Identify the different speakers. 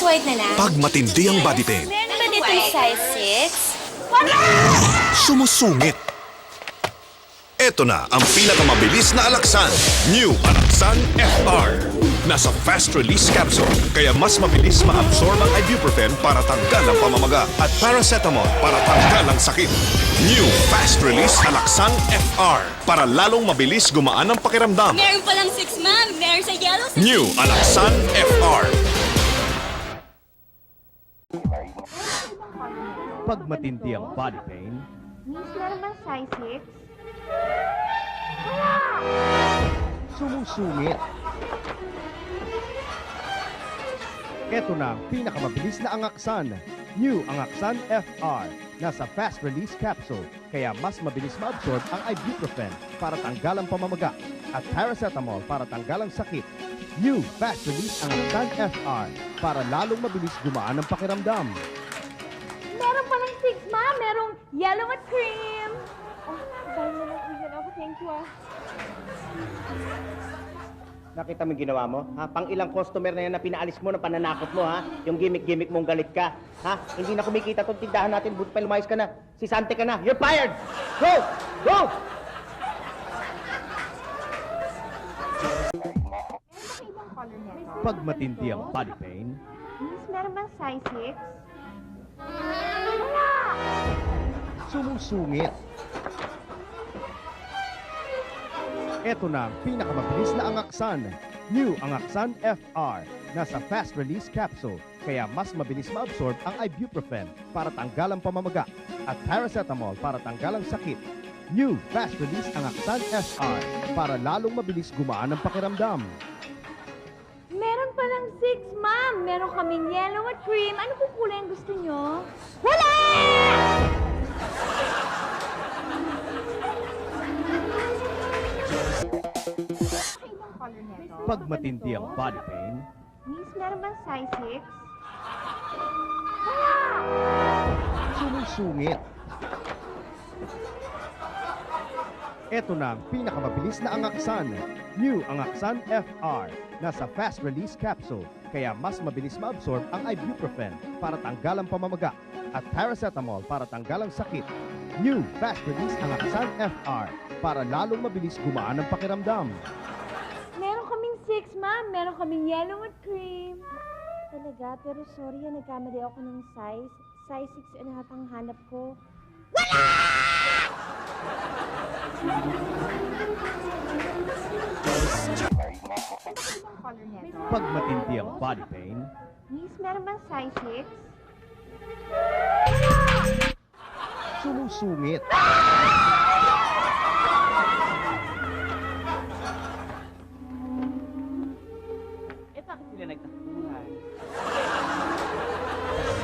Speaker 1: white na lang.
Speaker 2: Pag matindi ang body pain,
Speaker 1: Meron ba ditong size 6?
Speaker 2: sumusungit. Eto na ang pinakamabilis na alaksan. New Alaksan FR. Nasa fast release capsule, kaya mas mabilis ma-absorb ang ibuprofen para tanggal ang pamamaga at paracetamol para tanggal ang sakit. New fast release Alaksan FR para lalong mabilis gumaan ang pakiramdam.
Speaker 1: Meron palang 6, ma'am. Meron sa yellow sa...
Speaker 2: New Alaksan FR.
Speaker 3: Pag matindi ang body pain,
Speaker 4: Miss, meron bang size 6?
Speaker 3: sumusungit. Ito na ang pinakamabilis na angaksan. New Angaksan FR. Nasa fast release capsule, kaya mas mabilis ma-absorb ang ibuprofen para tanggal ang pamamaga at paracetamol para tanggal ang sakit. New fast release Angaksan FR para lalong mabilis gumaan ang pakiramdam.
Speaker 4: Meron palang 6, ma'am. Merong yellow at cream. Oh, dahil na lang iyan ako. Thank you, ah.
Speaker 5: Nakita mo yung ginawa mo? Ha? Pang ilang customer na yan na pinaalis mo, na pananakot mo, ha? Yung gimmick-gimmick mong galit ka. Ha? Hindi na kumikita itong tindahan natin. Buti pa lumayas ka na. Si Sante ka na. You're fired! Go! Go!
Speaker 3: Pag matindi ang body pain,
Speaker 4: Miss, meron bang size 6?
Speaker 3: sumusungit. Ito na ang pinakamabilis na angaksan. New Angaksan FR. Nasa fast release capsule, kaya mas mabilis ma-absorb ang ibuprofen para tanggal ang pamamaga at paracetamol para tanggal ang sakit. New fast release Angaksan FR para lalong mabilis gumaan ang pakiramdam.
Speaker 4: Meron palang 6, ma'am. Meron kaming yellow at cream. Ano po kulay ang gusto nyo? Wala!
Speaker 3: Pag matindi ang body pain,
Speaker 4: Miss, meron bang size 6?
Speaker 3: sumusungit. Ito na ang pinakamabilis na angaksan. New Angaksan FR. Nasa fast release capsule, kaya mas mabilis ma-absorb ang ibuprofen para tanggal ang pamamaga at paracetamol para tanggal ang sakit. New fast release Angaksan FR para lalong mabilis gumaan ang pakiramdam.
Speaker 4: Meron kaming 6, ma'am. Meron kaming yellow at cream. Talaga? Pero sorry, nagkamali ako ng size. Size 6 and a half ang hanap ko.
Speaker 3: Pag matindi ang body pain,
Speaker 4: Miss, meron bang size 6?
Speaker 3: sumusungit.
Speaker 5: Eh, bakit sila nagtakuhan?